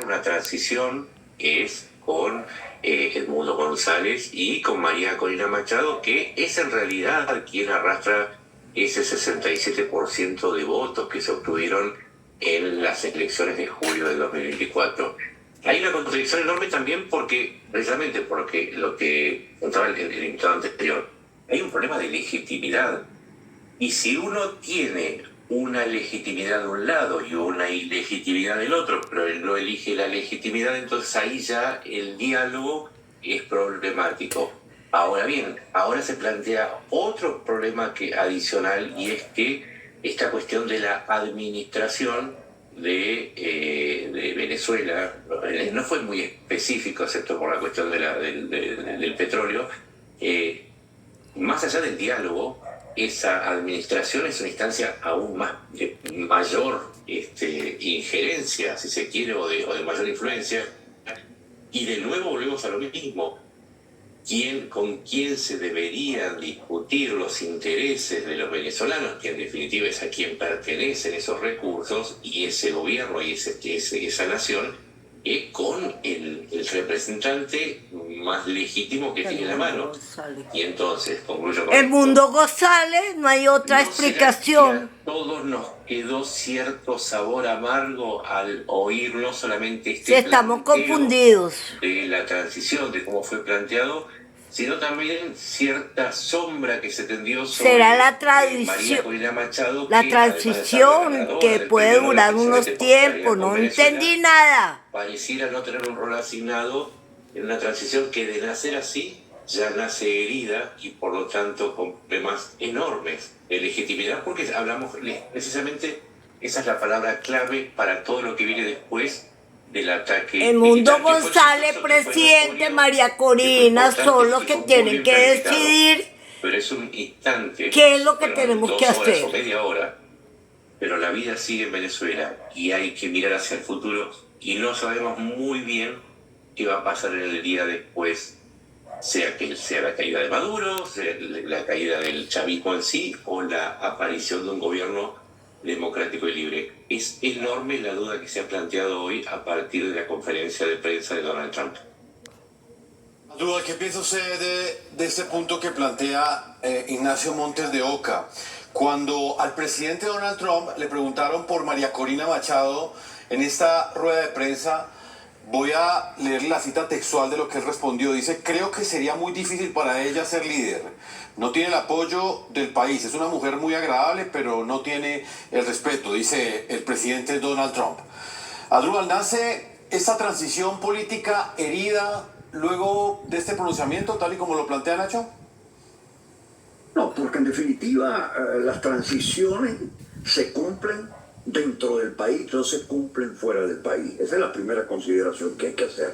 una transición que es con Edmundo González y con María Corina Machado, que es en realidad quien arrastra ese 67% de votos que se obtuvieron en las elecciones de julio del 2024. Hay una contradicción enorme también precisamente porque lo que contaba el invitado anterior, hay un problema de legitimidad. Y si uno tiene una legitimidad de un lado y una ilegitimidad del otro, pero él no elige la legitimidad, entonces ahí ya el diálogo es problemático. Ahora bien, ahora se plantea otro problema adicional, y es que esta cuestión de la administración de Venezuela no fue muy específico, excepto por la cuestión del petróleo. Más allá del diálogo, esa administración es una instancia aún más de mayor injerencia, si se quiere, o de mayor influencia. Y de nuevo volvemos a lo mismo. ¿Con quién se deberían discutir los intereses de los venezolanos, que en definitiva es a quien pertenecen esos recursos y ese gobierno y esa nación? Con el representante más legítimo que tiene la mano. González. Y entonces, concluyo con Edmundo González, no hay otra explicación. A todos nos quedó cierto sabor amargo al oír no solamente sí, estamos confundidos de la transición, de cómo fue planteado, sino también cierta sombra que se tendió sobre será la tradición, María Corina Machado, la transición que puede durar unos tiempos, no entendí nada. Pareciera no tener un rol asignado en una transición que, de nacer así, ya nace herida y por lo tanto con problemas enormes de legitimidad, porque hablamos precisamente, esa es la palabra clave para todo lo que viene después del ataque. Edmundo González, presidente, María Corina, son los que tienen que decidir. Pero es un instante. ¿Qué es lo que tenemos que hacer? O media hora, pero la vida sigue en Venezuela y hay que mirar hacia el futuro y no sabemos muy bien qué va a pasar en el día después, sea la caída de Maduro, sea la caída del chavismo en sí, o la aparición de un gobierno democrático y libre. Es enorme la duda que se ha planteado hoy a partir de la conferencia de prensa de Donald Trump. Duda, ¿qué piensa usted de este punto que plantea Ignacio Montes de Oca? Cuando al presidente Donald Trump le preguntaron por María Corina Machado en esta rueda de prensa, voy a leer la cita textual de lo que él respondió. Dice: creo que sería muy difícil para ella ser líder. No tiene el apoyo del país. Es una mujer muy agradable, pero no tiene el respeto, dice el presidente Donald Trump. Asdrúbal, ¿nace esta transición política herida luego de este pronunciamiento, tal y como lo plantea Nacho? No, porque en definitiva las transiciones se cumplen dentro del país, no se cumplen fuera del país. Esa es la primera consideración que hay que hacer.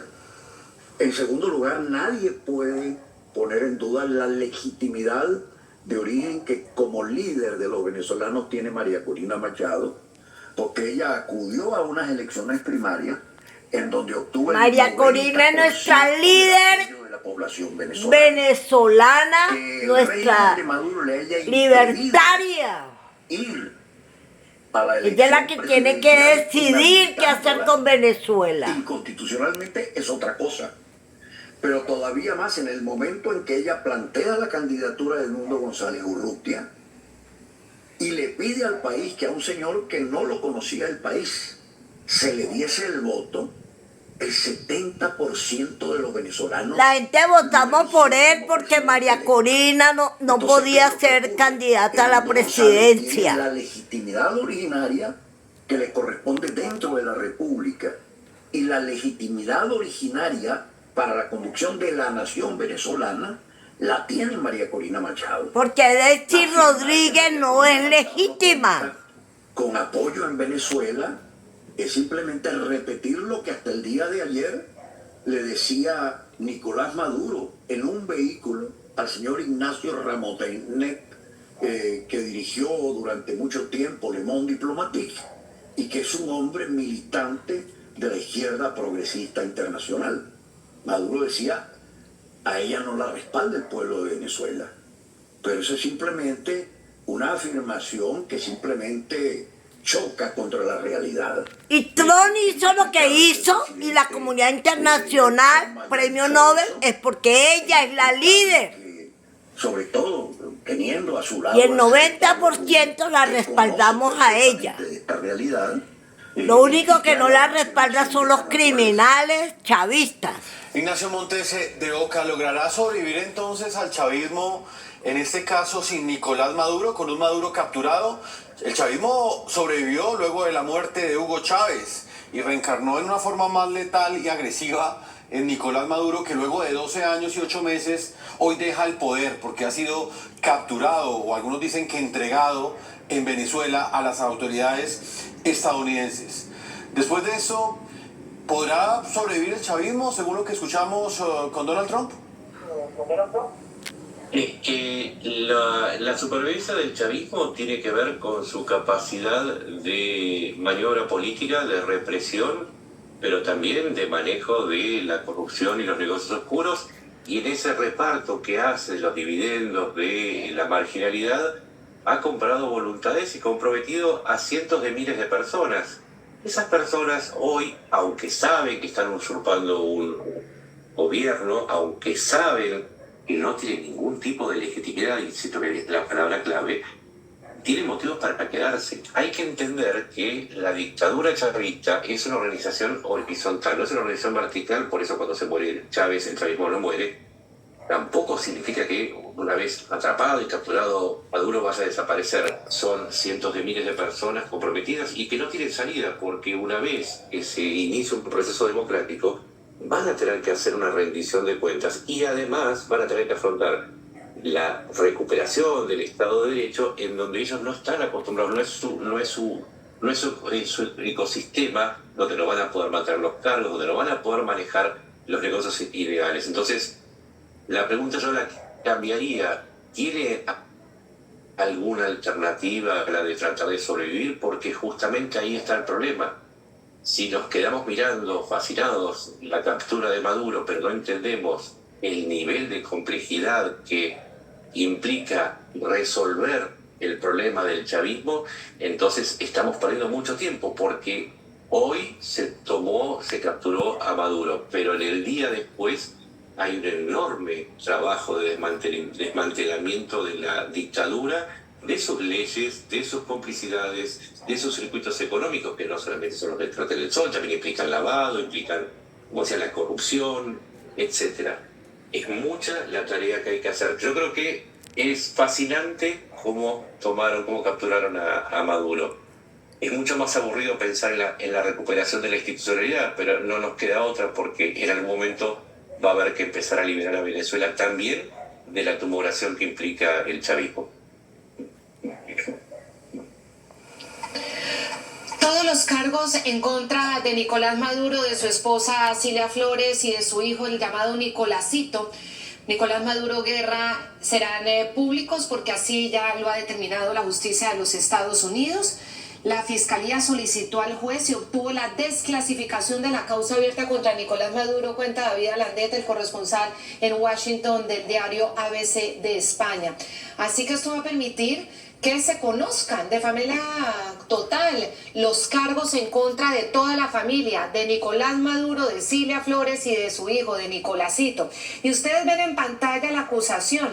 En segundo lugar, nadie puede poner en duda la legitimidad de origen que como líder de los venezolanos tiene María Corina Machado, porque ella acudió a unas elecciones primarias en donde obtuvo el María Corina es nuestra líder de la población venezolana, nuestra libertaria. Ella es la que tiene que decidir qué hacer con Venezuela. Inconstitucionalmente es otra cosa. Pero todavía más en el momento en que ella plantea la candidatura de Edmundo González Urrutia y le pide al país que a un señor que no lo conocía el país se le diese el voto, el 70% de los venezolanos... La gente votamos por él porque María Corina no podía ser candidata a la presidencia. Tiene la legitimidad originaria que le corresponde dentro de la República y la legitimidad originaria para la conducción de la nación venezolana la tiene María Corina Machado. Porque Delcy Rodríguez no es legítima. Con apoyo en Venezuela es simplemente repetir lo que hasta el día de ayer le decía Nicolás Maduro en un vehículo al señor Ignacio Ramonet, que dirigió durante mucho tiempo Le Monde Diplomatique y que es un hombre militante de la izquierda progresista internacional. Maduro decía: a ella no la respalda el pueblo de Venezuela. Pero eso es simplemente una afirmación que simplemente choca contra la realidad. Y Trump hizo lo que hizo y la comunidad internacional, premio Nobel, es porque ella es la líder. Sobre todo teniendo a su lado. Y el 90% la respaldamos a ella. De esta realidad. Lo único que no la respalda son los criminales chavistas. Ignacio Montes de Oca, ¿logrará sobrevivir entonces al chavismo, en este caso sin Nicolás Maduro, con un Maduro capturado? El chavismo sobrevivió luego de la muerte de Hugo Chávez y reencarnó en una forma más letal y agresiva en Nicolás Maduro, que luego de 12 años y 8 meses hoy deja el poder porque ha sido capturado, o algunos dicen que entregado en Venezuela a las autoridades estadounidenses. Después de eso, ¿podrá sobrevivir el chavismo según lo que escuchamos con Donald Trump? Es que la supervivencia del chavismo tiene que ver con su capacidad de maniobra política, de represión, pero también de manejo de la corrupción y los negocios oscuros, y en ese reparto que hace los dividendos de la marginalidad, ha comprado voluntades y comprometido a cientos de miles de personas. Esas personas hoy, aunque saben que están usurpando un gobierno, aunque saben que no tienen ningún tipo de legitimidad, insisto que es la palabra clave, tienen motivos para quedarse. Hay que entender que la dictadura chavista es una organización horizontal, no es una organización vertical, por eso cuando se muere Chávez, el chavismo no muere. Tampoco significa que una vez atrapado y capturado Maduro vaya a desaparecer. Son cientos de miles de personas comprometidas y que no tienen salida, porque una vez que se inicia un proceso democrático, van a tener que hacer una rendición de cuentas y además van a tener que afrontar la recuperación del Estado de Derecho, en donde ellos no están acostumbrados, no es su ecosistema, donde no van a poder mantener los cargos, donde no van a poder manejar los negocios ilegales. Entonces, la pregunta yo la cambiaría: ¿tiene alguna alternativa a la de tratar de sobrevivir? Porque justamente ahí está el problema. Si nos quedamos mirando fascinados la captura de Maduro, pero no entendemos el nivel de complejidad que implica resolver el problema del chavismo, entonces estamos perdiendo mucho tiempo, porque hoy se capturó a Maduro, pero en el día después hay un enorme trabajo de desmantelamiento de la dictadura, de sus leyes, de sus complicidades, de sus circuitos económicos, que no solamente son los del Cartel del Sol, también implican lavado, implican, como decía, la corrupción, etc. Es mucha la tarea que hay que hacer. Yo creo que es fascinante cómo capturaron a Maduro. Es mucho más aburrido pensar en la recuperación de la institucionalidad, pero no nos queda otra, porque en algún momento va a haber que empezar a liberar a Venezuela también de la tumoración que implica el chavismo. Todos los cargos en contra de Nicolás Maduro, de su esposa Cilia Flores y de su hijo, el llamado Nicolásito, Nicolás Maduro Guerra, serán públicos, porque así ya lo ha determinado la justicia de los Estados Unidos. La Fiscalía solicitó al juez y obtuvo la desclasificación de la causa abierta contra Nicolás Maduro, cuenta David Alandete, el corresponsal en Washington del diario ABC de España. Así que esto va a permitir que se conozcan de manera total los cargos en contra de toda la familia, de Nicolás Maduro, de Cilia Flores y de su hijo, de Nicolásito. Y ustedes ven en pantalla la acusación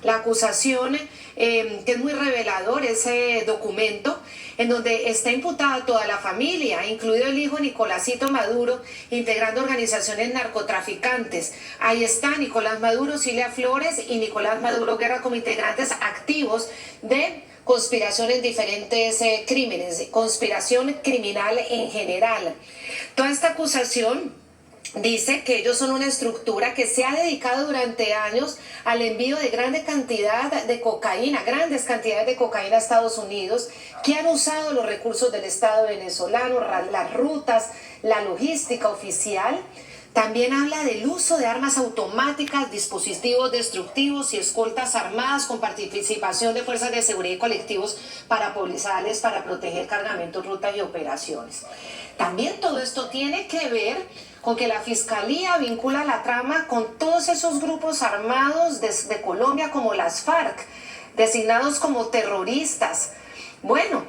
que es muy revelador, ese documento en donde está imputada toda la familia, incluido el hijo Nicolásito Maduro, integrando organizaciones narcotraficantes. Ahí está Nicolás Maduro, Cilia Flores y Nicolás Maduro Guerra como integrantes activos de conspiración en diferentes crímenes, conspiración criminal en general. Toda esta acusación dice que ellos son una estructura que se ha dedicado durante años al envío de grandes cantidades de cocaína a Estados Unidos, que han usado los recursos del Estado venezolano, las rutas, la logística oficial. También habla del uso de armas automáticas, dispositivos destructivos y escoltas armadas con participación de fuerzas de seguridad y colectivos parapoliciales para proteger cargamentos, rutas y operaciones. También todo esto tiene que ver con que la Fiscalía vincula la trama con todos esos grupos armados de Colombia, como las FARC, designados como terroristas. Bueno,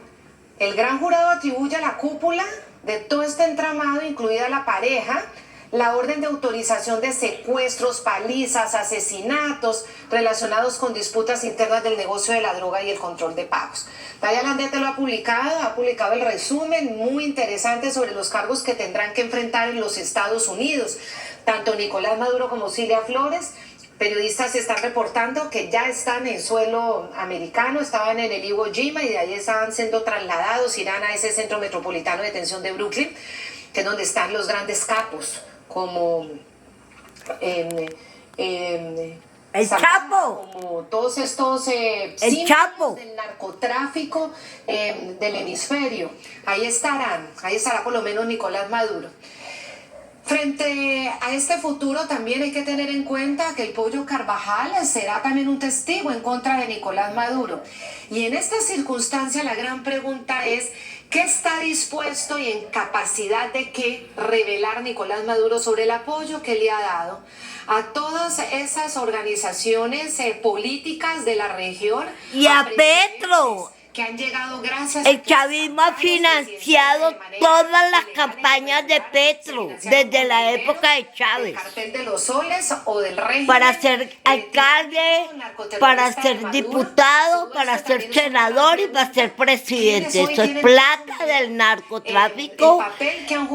El gran jurado atribuye a la cúpula de todo este entramado, incluida la pareja, la orden de autorización de secuestros, palizas, asesinatos relacionados con disputas internas del negocio de la droga y el control de pagos. Taya Landete lo ha publicado el resumen muy interesante sobre los cargos que tendrán que enfrentar en los Estados Unidos. Tanto Nicolás Maduro como Cilia Flores, periodistas están reportando que ya están en suelo americano, estaban en el Iwo Jima y de ahí estaban siendo trasladados, irán a ese centro metropolitano de detención de Brooklyn, que es donde están los grandes capos, como El Santana, Chapo. como todos estos El Chapo. del narcotráfico del hemisferio. Ahí estará por lo menos Nicolás Maduro. Frente a este futuro también hay que tener en cuenta que el Pollo Carvajal será también un testigo en contra de Nicolás Maduro. Y en esta circunstancia la gran pregunta es, ¿qué está dispuesto y en capacidad de qué revelar Nicolás Maduro sobre el apoyo que le ha dado a todas esas organizaciones políticas de la región? Y a Petro. Que han llegado gracias El chavismo ha financiado todas las campañas de Petro desde la época de Chávez. ¿El cartel de los soles o del régimen? Para ser alcalde, para ser diputado, para ser senador y para ser presidente. Eso es plata del narcotráfico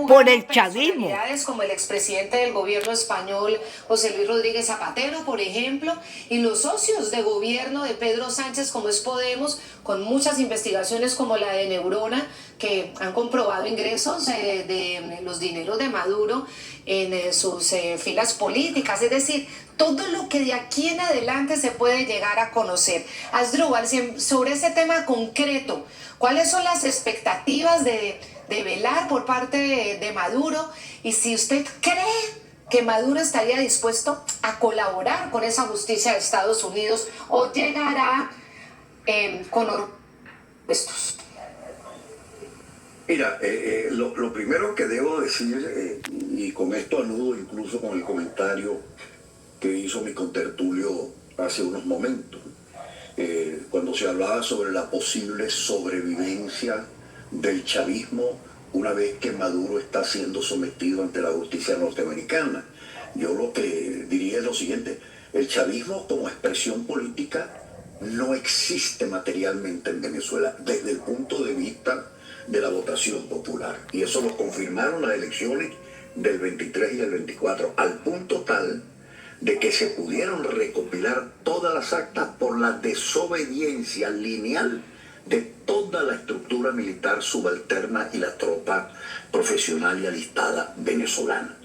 por el chavismo. Como el expresidente del gobierno español, José Luis Rodríguez Zapatero, por ejemplo, y los socios de gobierno de Pedro Sánchez, como es Podemos, con muchas investigaciones como la de Neurona, que han comprobado ingresos de los dineros de Maduro en sus filas políticas. Es decir, todo lo que de aquí en adelante se puede llegar a conocer. Asdrúbal, sobre ese tema concreto, ¿cuáles son las expectativas de velar por parte de Maduro? Y si usted cree que Maduro estaría dispuesto a colaborar con esa justicia de Estados Unidos o llegará con estos. Mira, lo primero que debo decir, y con esto anudo incluso con el comentario que hizo mi contertulio hace unos momentos, cuando se hablaba sobre la posible sobrevivencia del chavismo una vez que Maduro está siendo sometido ante la justicia norteamericana. Yo lo que diría es lo siguiente: el chavismo como expresión política no existe materialmente en Venezuela desde el punto de vista de la votación popular. Y eso lo confirmaron las elecciones del 23 y el 24, al punto tal de que se pudieron recopilar todas las actas por la desobediencia lineal de toda la estructura militar subalterna y la tropa profesional y alistada venezolana.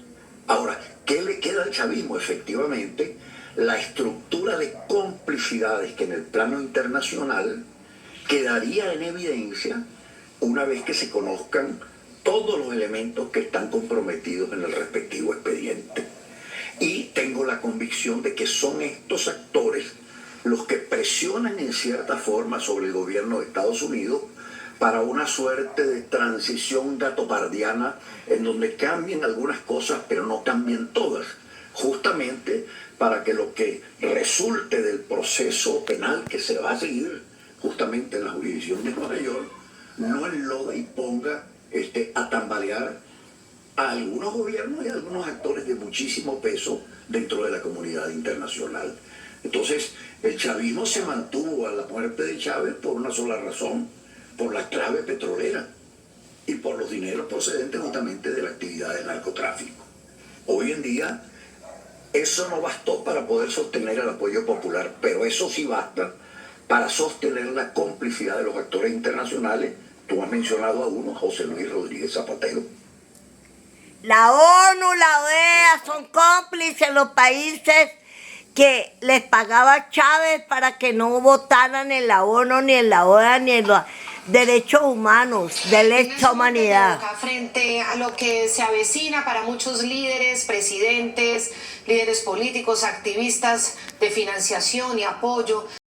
Ahora, ¿qué le queda al chavismo? Efectivamente, la estructura de complicidades que en el plano internacional quedaría en evidencia una vez que se conozcan todos los elementos que están comprometidos en el respectivo expediente. Y tengo la convicción de que son estos actores los que presionan en cierta forma sobre el gobierno de Estados Unidos para una suerte de transición gatopardiana en donde cambien algunas cosas pero no cambien todas, justamente para que lo que resulte del proceso penal que se va a seguir justamente en la jurisdicción de Nueva York no enloda y ponga a tambalear a algunos gobiernos y a algunos actores de muchísimo peso dentro de la comunidad internacional. Entonces, el chavismo se mantuvo a la muerte de Chávez por una sola razón: por la clave petrolera y por los dineros procedentes justamente de la actividad del narcotráfico. Hoy en día, eso no bastó para poder sostener el apoyo popular, pero eso sí basta para sostener la complicidad de los actores internacionales. Tú has mencionado a uno, José Luis Rodríguez Zapatero. La ONU, la OEA son cómplices los países que les pagaba a Chávez para que no votaran en la ONU, ni en la OEA, ni en los derechos humanos, de la humanidad. Frente a lo que se avecina para muchos líderes, presidentes, líderes políticos, activistas de financiación y apoyo